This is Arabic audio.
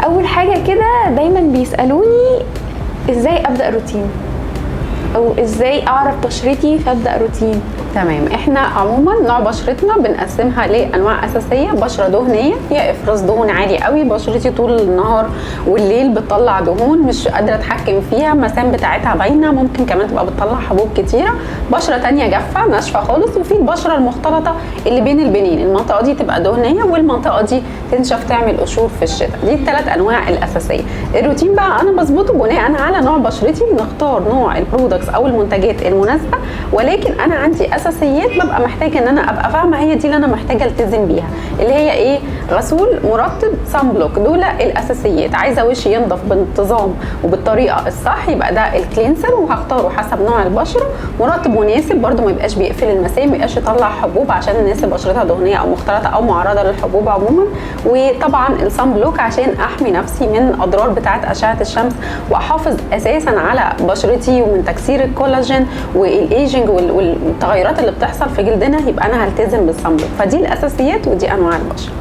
اول حاجه كده دايما بيسالوني ازاي ابدا روتين، او ازاي اعرف بشرتي فابدا روتين. تمام. احنا عموما نوع بشرتنا بنقسمها لانواع اساسيه: بشره دهنيه، يا افراز دهون عالي قوي، بشرتي طول النهار والليل بتطلع دهون مش قادره اتحكم فيها، المسام بتاعتها باينه، ممكن كمان تبقى بتطلع حبوب كتيره. بشره تانية جافه ناشفه خالص. وفي البشره المختلطه اللي بين البنين، المنطقه دي تبقى دهنيه والمنطقه دي تنشف تعمل قشور في الشتاء. دي الثلاث انواع الاساسيه. الروتين بقى انا بظبطه بناء على نوع بشرتي، بنختار نوع البرودكتس او المنتجات المناسبه، ولكن انا عندي اساسيات ببقى محتاجه ان انا ابقى فاهمه هي دي اللي انا محتاجه التزم بيها، اللي هي ايه؟ غسول، مرطب، صن بلوك. دول الاساسيات. عايزه وشي ينضف بانتظام وبالطريقه الصح، يبقى ده الكلينسر، وهختاره حسب نوع البشره. مرطب مناسب برده، ما يبقاش بيقفل المسام، ما يبقاش يطلع حبوب عشان الناس اللي بشرتها دهنيه او مختلطه او معرضه للحبوب عموما. وطبعا الصن بلوك عشان احمي نفسي من اضرار بتاعه اشعه الشمس، واحافظ اساسا على بشرتي ومن تكسير الكولاجين والايجنج والتغيرات اللي بتحصل في جلدنا. يبقى انا هلتزم بالصن بلوك. فدي الاساسيات ودي انواع البشره.